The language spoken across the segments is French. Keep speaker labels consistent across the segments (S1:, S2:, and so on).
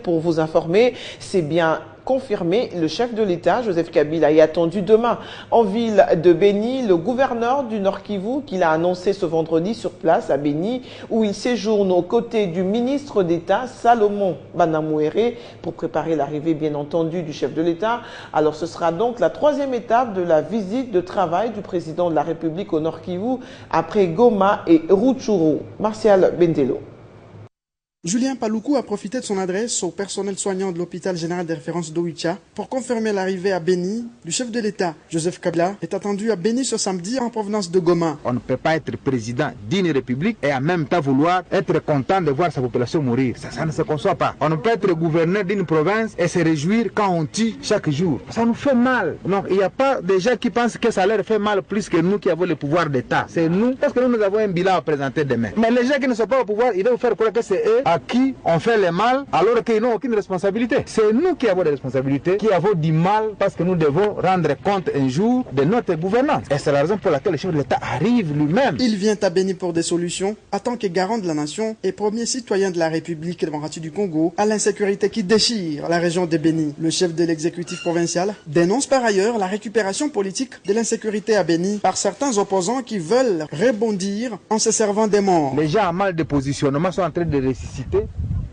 S1: Pour vous informer, c'est bien confirmé, le chef de l'État, Joseph Kabila, est attendu demain en ville de Béni. Le gouverneur du Nord Kivu, qu'il a annoncé ce vendredi sur place à Béni, où il séjourne aux côtés du ministre d'État, Salomon Banamouéré, pour préparer l'arrivée, bien entendu, du chef de l'État. Alors ce sera donc la troisième étape de la visite de travail du président de la République au Nord Kivu, après Goma et Rutshuru. Martial Bendelo.
S2: Julien Paluku a profité de son adresse au personnel soignant de l'hôpital général de référence d'Oicha pour confirmer l'arrivée à Béni du chef de l'État. Joseph Kabila est attendu à Béni ce samedi en provenance de Goma.
S3: On ne peut pas être président d'une république et en même temps vouloir être content de voir sa population mourir. Ça ne se conçoit pas. On ne peut être gouverneur d'une province et se réjouir quand on tue chaque jour. Ça nous fait mal. Donc il n'y a pas des gens qui pensent que ça leur fait mal plus que nous qui avons le pouvoir d'État. C'est nous, parce que nous avons un bilan à présenter demain. Mais les gens qui ne sont pas au pouvoir, ils doivent faire croire que c'est eux à qui on fait le mal alors qu'ils n'ont aucune responsabilité. C'est nous qui avons des responsabilités, qui avons du mal parce que nous devons rendre compte un jour de notre gouvernance. Et c'est la raison pour laquelle le chef de l'État arrive lui-même.
S2: Il vient à Béni pour des solutions, en tant que garant de la nation et premier citoyen de la République démocratique du Congo à l'insécurité qui déchire la région de Béni. Le chef de l'exécutif provincial dénonce par ailleurs la récupération politique de l'insécurité à Béni par certains opposants qui veulent rebondir en se servant des morts.
S3: Les gens à mal de positionnement sont en train de ressusciter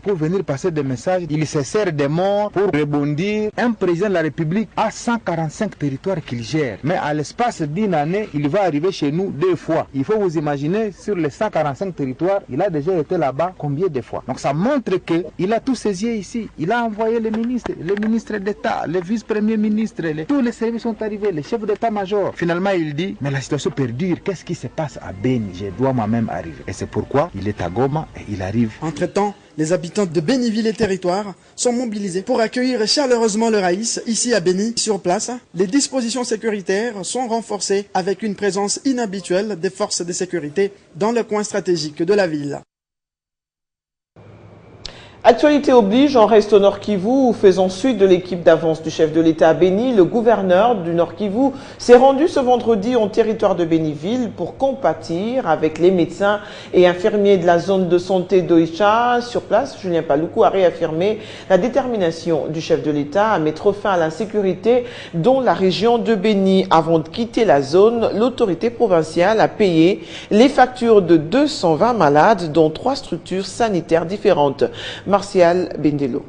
S3: pour venir passer des messages. Il se sert des morts pour rebondir. Un président de la République a 145 territoires qu'il gère. Mais à l'espace d'une année, il va arriver chez nous 2 fois. Il faut vous imaginer, sur les 145 territoires, il a déjà été là-bas combien de fois. Donc ça montre qu'il a tout saisi ici. Il a envoyé les ministres d'État, les vice-premiers ministres, tous les services sont arrivés, les chefs d'État-major. Finalement, il dit, mais la situation perdure. Qu'est-ce qui se passe à Béni? Je dois moi-même arriver. Et c'est pourquoi il est à Goma et il arrive.
S2: Entre-temps, les habitants de Béniville et territoire sont mobilisés pour accueillir chaleureusement le Raïs ici à Béni. Sur place, les dispositions sécuritaires sont renforcées avec une présence inhabituelle des forces de sécurité dans le coin stratégique de la ville.
S1: Actualité oblige, on reste au Nord Kivu où faisant suite de l'équipe d'avance du chef de l'État à Béni, le gouverneur du Nord Kivu s'est rendu ce vendredi en territoire de Béniville pour compatir avec les médecins et infirmiers de la zone de santé d'Oicha. Sur place, Julien Paluku a réaffirmé la détermination du chef de l'État à mettre fin à l'insécurité dont la région de Béni. Avant de quitter la zone, l'autorité provinciale a payé les factures de 220 malades dont 3 structures sanitaires différentes. Martial Bendelo.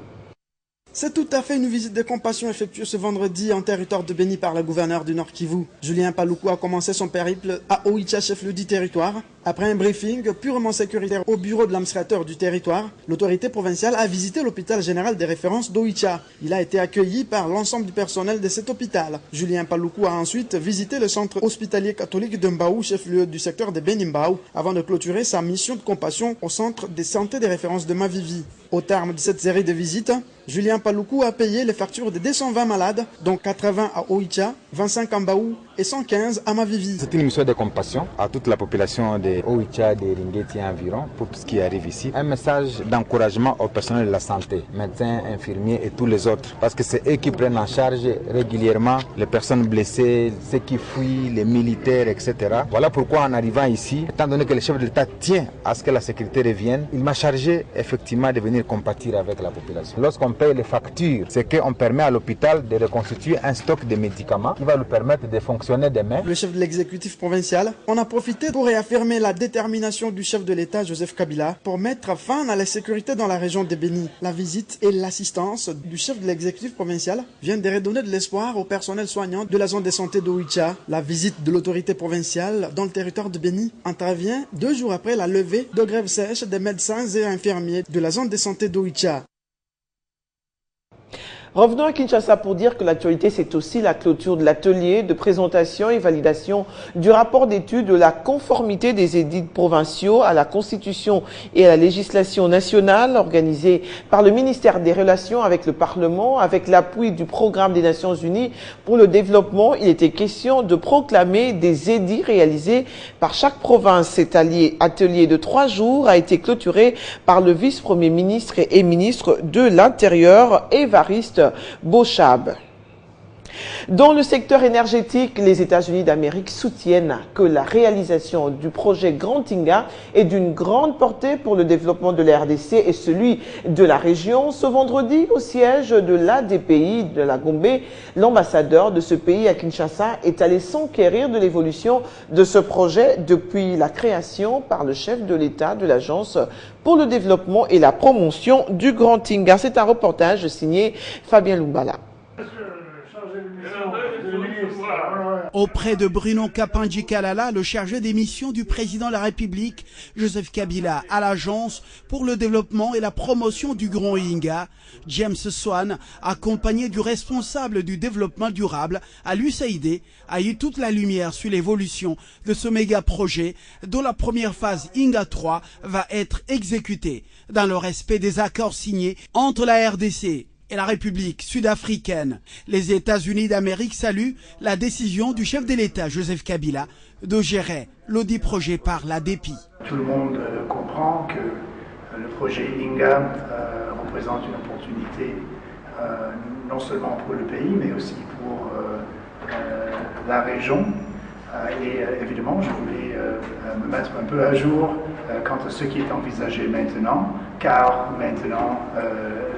S2: C'est tout à fait une visite de compassion effectuée ce vendredi en territoire de Béni par le gouverneur du Nord Kivu. Julien Paluku a commencé son périple à Oicha, chef-lieu du territoire. Après un briefing purement sécuritaire au bureau de l'administrateur du territoire, l'autorité provinciale a visité l'hôpital général des références d'Oicha. Il a été accueilli par l'ensemble du personnel de cet hôpital. Julien Paluku a ensuite visité le centre hospitalier catholique de Mbaou, chef-lieu du secteur de Béni Mbao, avant de clôturer sa mission de compassion au centre de santé des références de Mavivi. Au terme de cette série de visites, Julien Paluku a payé les factures de 220 malades, dont 80 à Oicha, 25 à Mbaou et 115 à Mavivi.
S3: C'est une mission de compassion à toute la population de Oicha, de Ringeti et environ, pour tout ce qui arrive ici. Un message d'encouragement au personnel de la santé, médecins, infirmiers et tous les autres, parce que c'est eux qui prennent en charge régulièrement les personnes blessées, ceux qui fuient, les militaires, etc. Voilà pourquoi en arrivant ici, étant donné que le chef de l'État tient à ce que la sécurité revienne, il m'a chargé effectivement de venir compatir avec la population. Lorsqu'on paye les factures, c'est qu'on permet à l'hôpital de reconstituer un stock de médicaments qui va lui permettre de fonctionner demain.
S2: Le chef de l'exécutif provincial en a profité pour réaffirmer la détermination du chef de l'État, Joseph Kabila, pour mettre fin à la sécurité dans la région de Béni. La visite et l'assistance du chef de l'exécutif provincial viennent de redonner de l'espoir au personnel soignant de la zone de santé d'Oicha. La visite de l'autorité provinciale dans le territoire de Béni intervient 2 jours après la levée de grève sèche des médecins et infirmiers de la zone de santé d'Oicha.
S1: Revenons à Kinshasa pour dire que l'actualité, c'est aussi la clôture de l'atelier de présentation et validation du rapport d'étude de la conformité des édits provinciaux à la Constitution et à la législation nationale organisé par le ministère des Relations avec le Parlement avec l'appui du Programme des Nations Unies pour le développement. Il était question de proclamer des édits réalisés par chaque province. Cet atelier de 3 jours a été clôturé par le vice-premier ministre et ministre de l'Intérieur, Évariste Bochab. Dans le secteur énergétique, les États-Unis d'Amérique soutiennent que la réalisation du projet Grand Inga est d'une grande portée pour le développement de la RDC et celui de la région. Ce vendredi, au siège de l'ADPI de la Gombe, l'ambassadeur de ce pays à Kinshasa est allé s'enquérir de l'évolution de ce projet depuis la création par le chef de l'État de l'Agence pour le développement et la promotion du Grand Inga. C'est un reportage signé Fabien Lumbala.
S4: Auprès de Bruno Kapandji-Kalala, le chargé des missions du président de la République, Joseph Kabila, à l'Agence pour le développement et la promotion du Grand Inga, James Swan, accompagné du responsable du développement durable à l'USAID, a eu toute la lumière sur l'évolution de ce méga projet dont la première phase Inga 3 va être exécutée dans le respect des accords signés entre la RDC et la République sud-africaine. Les États-Unis d'Amérique saluent la décision du chef de l'État, Joseph Kabila, de gérer l'audit projet par l'ADPI.
S5: Tout le monde comprend que le projet INGA représente une opportunité non seulement pour le pays, mais aussi pour la région. Et évidemment, je voulais me mettre un peu à jour quant à ce qui est envisagé maintenant, car maintenant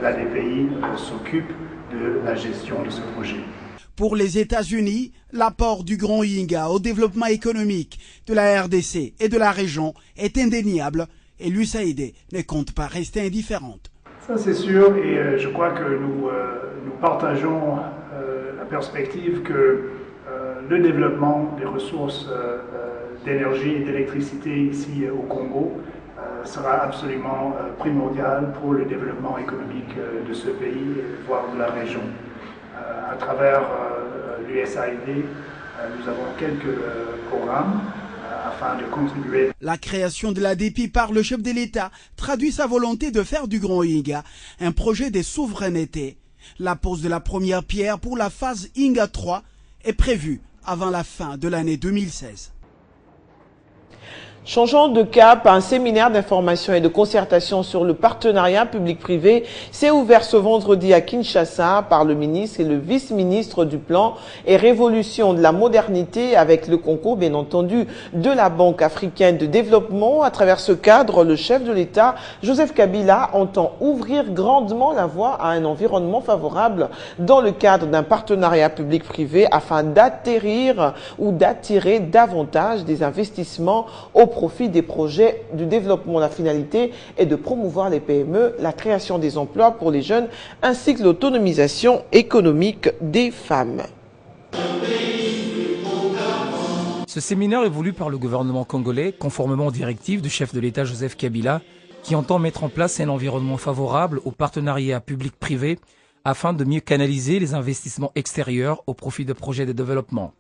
S5: l'ADPI s'occupe de la gestion de ce projet.
S4: Pour les États-Unis, l'apport du Grand Inga au développement économique de la RDC et de la région est indéniable et l'USAID ne compte pas rester indifférente.
S5: Ça c'est sûr, et je crois que nous partageons la perspective que le développement des ressources d'énergie et d'électricité ici au Congo sera absolument primordial pour le développement économique de ce pays, voire de la région. À travers l'USAID, nous avons quelques programmes afin de contribuer.
S4: La création de l'ADPI par le chef de l'État traduit sa volonté de faire du Grand Inga un projet de souveraineté. La pose de la première pierre pour la phase Inga 3 est prévue avant la fin de l'année 2016.
S1: Changeant de cap, un séminaire d'information et de concertation sur le partenariat public-privé s'est ouvert ce vendredi à Kinshasa par le ministre et le vice-ministre du Plan et Révolution de la Modernité avec le concours, bien entendu, de la Banque africaine de développement. À travers ce cadre, le chef de l'État, Joseph Kabila, entend ouvrir grandement la voie à un environnement favorable dans le cadre d'un partenariat public-privé afin d'atterrir ou d'attirer davantage des investissements au profit des projets du développement. La finalité est de promouvoir les PME, la création des emplois pour les jeunes ainsi que l'autonomisation économique des femmes.
S6: Ce séminaire est voulu par le gouvernement congolais, conformément aux directives du chef de l'État Joseph Kabila, qui entend mettre en place un environnement favorable au partenariat public-privé afin de mieux canaliser les investissements extérieurs au profit de projets de développement.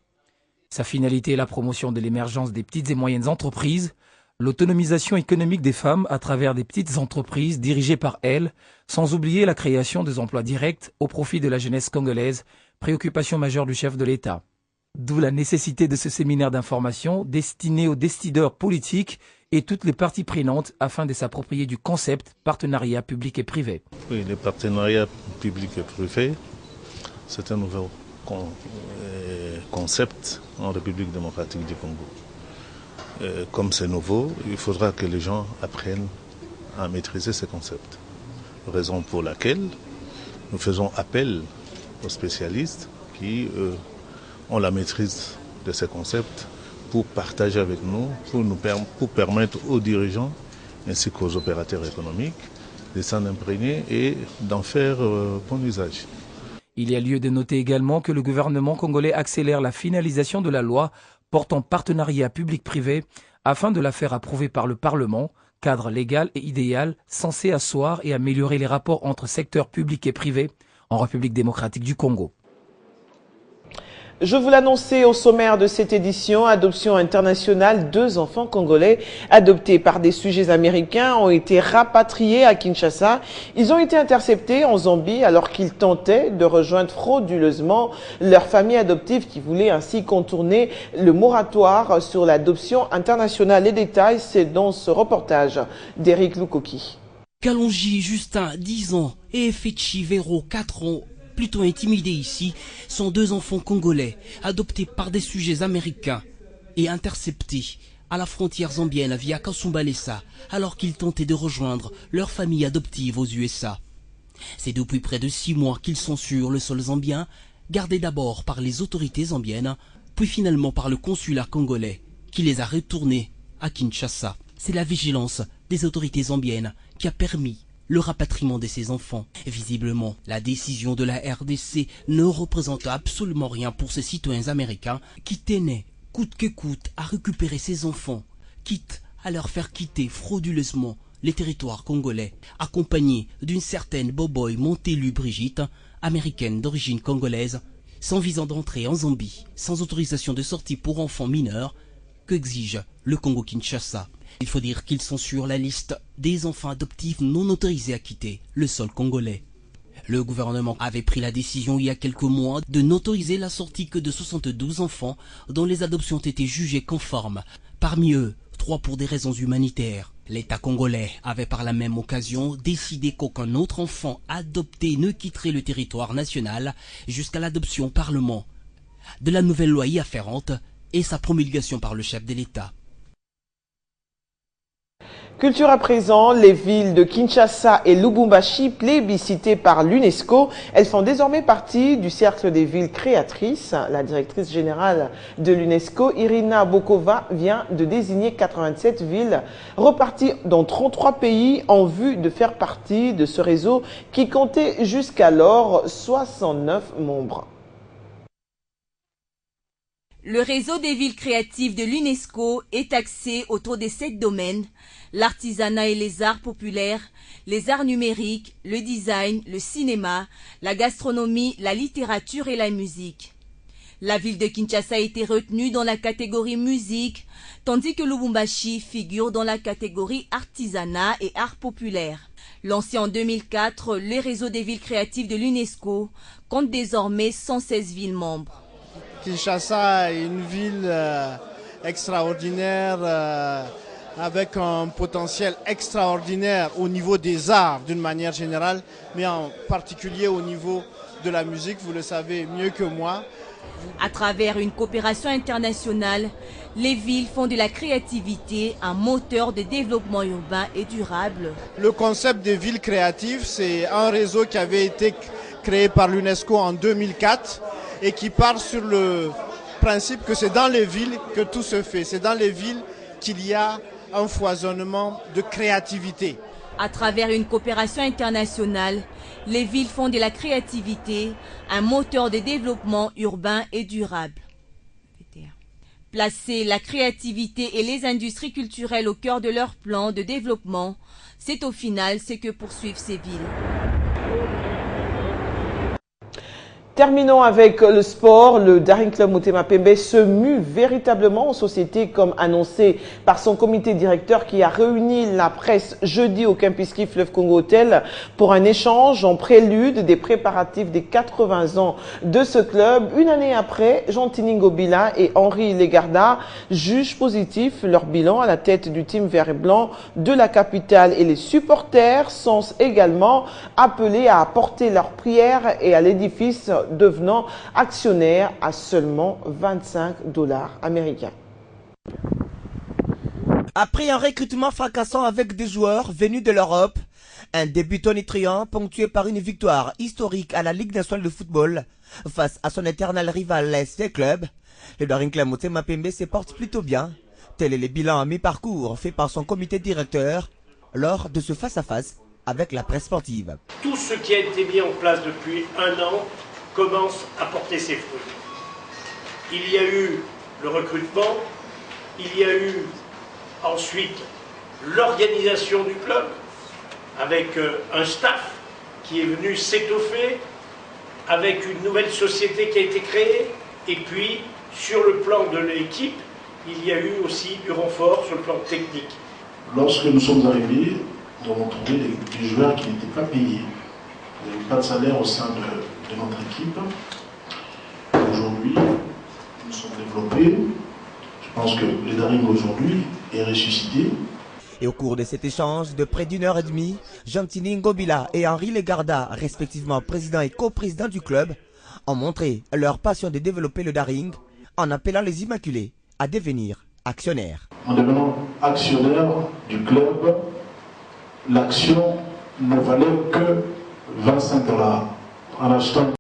S6: Sa finalité est la promotion de l'émergence des petites et moyennes entreprises, l'autonomisation économique des femmes à travers des petites entreprises dirigées par elles, sans oublier la création des emplois directs au profit de la jeunesse congolaise, préoccupation majeure du chef de l'État. D'où la nécessité de ce séminaire d'information destiné aux décideurs politiques et toutes les parties prenantes afin de s'approprier du concept partenariat public et privé.
S7: Oui, le partenariat public et privé, c'est un nouveau concept en République démocratique du Congo. Comme c'est nouveau, il faudra que les gens apprennent à maîtriser ce concept. Raison pour laquelle nous faisons appel aux spécialistes qui ont la maîtrise de ces concepts pour partager avec nous, pour permettre aux dirigeants ainsi qu'aux opérateurs économiques de s'en imprégner et d'en faire bon usage.
S6: Il y a lieu de noter également que le gouvernement congolais accélère la finalisation de la loi portant partenariat public-privé afin de la faire approuver par le Parlement, cadre légal et idéal censé asseoir et améliorer les rapports entre secteurs public et privé en République démocratique du Congo.
S1: Je vous l'annonçais au sommaire de cette édition, adoption internationale, 2 enfants congolais adoptés par des sujets américains ont été rapatriés à Kinshasa. Ils ont été interceptés en Zambie alors qu'ils tentaient de rejoindre frauduleusement leur famille adoptive qui voulait ainsi contourner le moratoire sur l'adoption internationale. Les détails, c'est dans ce reportage d'Éric Lukoki.
S8: Kalonji Justin, 10 ans, et Fechi Vero, 4 ans, plutôt intimidés ici sont 2 enfants congolais adoptés par des sujets américains et interceptés à la frontière zambienne via Kasumbalesa alors qu'ils tentaient de rejoindre leur famille adoptive aux USA. C'est depuis près de 6 mois qu'ils sont sur le sol zambien, gardés d'abord par les autorités zambiennes, puis finalement par le consulat congolais qui les a retournés à Kinshasa. C'est la vigilance des autorités zambiennes qui a permis le rapatriement de ces enfants. Visiblement, la décision de la RDC ne représente absolument rien pour ces citoyens américains qui tenaient coûte que coûte à récupérer ces enfants, quitte à leur faire quitter frauduleusement les territoires congolais, accompagnés d'une certaine Boboy Montelu Brigitte, américaine d'origine congolaise, sans visa d'entrée en Zambie, sans autorisation de sortie pour enfants mineurs, qu'exige le Congo-Kinshasa. Il faut dire qu'ils sont sur la liste des enfants adoptifs non autorisés à quitter le sol congolais. Le gouvernement avait pris la décision il y a quelques mois de n'autoriser la sortie que de 72 enfants dont les adoptions ont été jugées conformes. Parmi eux, 3 pour des raisons humanitaires. L'État congolais avait par la même occasion décidé qu'aucun autre enfant adopté ne quitterait le territoire national jusqu'à l'adoption au Parlement de la nouvelle loi y afférente et sa promulgation par le chef de l'État.
S1: Culture à présent, les villes de Kinshasa et Lubumbashi, plébiscitées par l'UNESCO, elles font désormais partie du cercle des villes créatrices. La directrice générale de l'UNESCO, Irina Bokova, vient de désigner 87 villes reparties dans 33 pays en vue de faire partie de ce réseau qui comptait jusqu'alors 69 membres.
S9: Le réseau des villes créatives de l'UNESCO est axé autour des 7 domaines: l'artisanat et les arts populaires, les arts numériques, le design, le cinéma, la gastronomie, la littérature et la musique. La ville de Kinshasa a été retenue dans la catégorie musique, tandis que Lubumbashi figure dans la catégorie artisanat et arts populaires. Lancé en 2004, le réseau des villes créatives de l'UNESCO compte désormais 116 villes membres.
S10: Kinshasa est une ville extraordinaire, avec un potentiel extraordinaire au niveau des arts d'une manière générale, mais en particulier au niveau de la musique, vous le savez mieux que moi.
S9: À travers une coopération internationale, les villes font de la créativité un moteur de développement urbain et durable.
S10: Le concept des villes créatives, c'est un réseau qui avait été créé par l'UNESCO en 2004 et qui part sur le principe que c'est dans les villes que tout se fait. C'est dans les villes qu'il y a un foisonnement de créativité.
S9: À travers une coopération internationale, les villes font de la créativité un moteur de développement urbain et durable. Placer la créativité et les industries culturelles au cœur de leur plan de développement, c'est au final ce que poursuivent ces villes.
S1: Terminons avec le sport. Le Daring Club Motema Pembe se mue véritablement en société comme annoncé par son comité directeur qui a réuni la presse jeudi au Kempinski Fleuve Congo Hotel pour un échange en prélude des préparatifs des 80 ans de ce club. Une année après, Jean-Tini Ngobila et Henri Legarda jugent positif leur bilan à la tête du team vert et blanc de la capitale et les supporters sont également appelés à apporter leurs prières et à l'édifice devenant actionnaire à seulement $25 américains.
S11: Après un recrutement fracassant avec des joueurs venus de l'Europe, un début tonitruant ponctué par une victoire historique à la Ligue nationale de football face à son éternel rival l'ASC Club, le Daring Club Motema Pembe se porte plutôt bien. Tel est le bilan à mi-parcours fait par son comité directeur lors de ce face-à-face avec la presse sportive.
S12: Tout ce qui a été mis en place depuis un an commence à porter ses fruits. Il y a eu le recrutement, il y a eu ensuite l'organisation du club avec un staff qui est venu s'étoffer, avec une nouvelle société qui a été créée, et puis sur le plan de l'équipe, il y a eu aussi du renfort sur le plan technique.
S13: Lorsque nous sommes arrivés, nous avons trouvé des joueurs qui n'étaient pas payés. Il n'y avait pas de salaire au sein de notre équipe. Aujourd'hui, nous sommes développés. Je pense que le Daring aujourd'hui est ressuscité.
S11: Et au cours de cet échange de près d'une heure et demie, Jean-Tini Ngobila et Henri Legarda, respectivement président et coprésident du club, ont montré leur passion de développer le daring en appelant les Immaculés à devenir actionnaires.
S13: En devenant actionnaire du club, l'action ne valait que $25 en achetant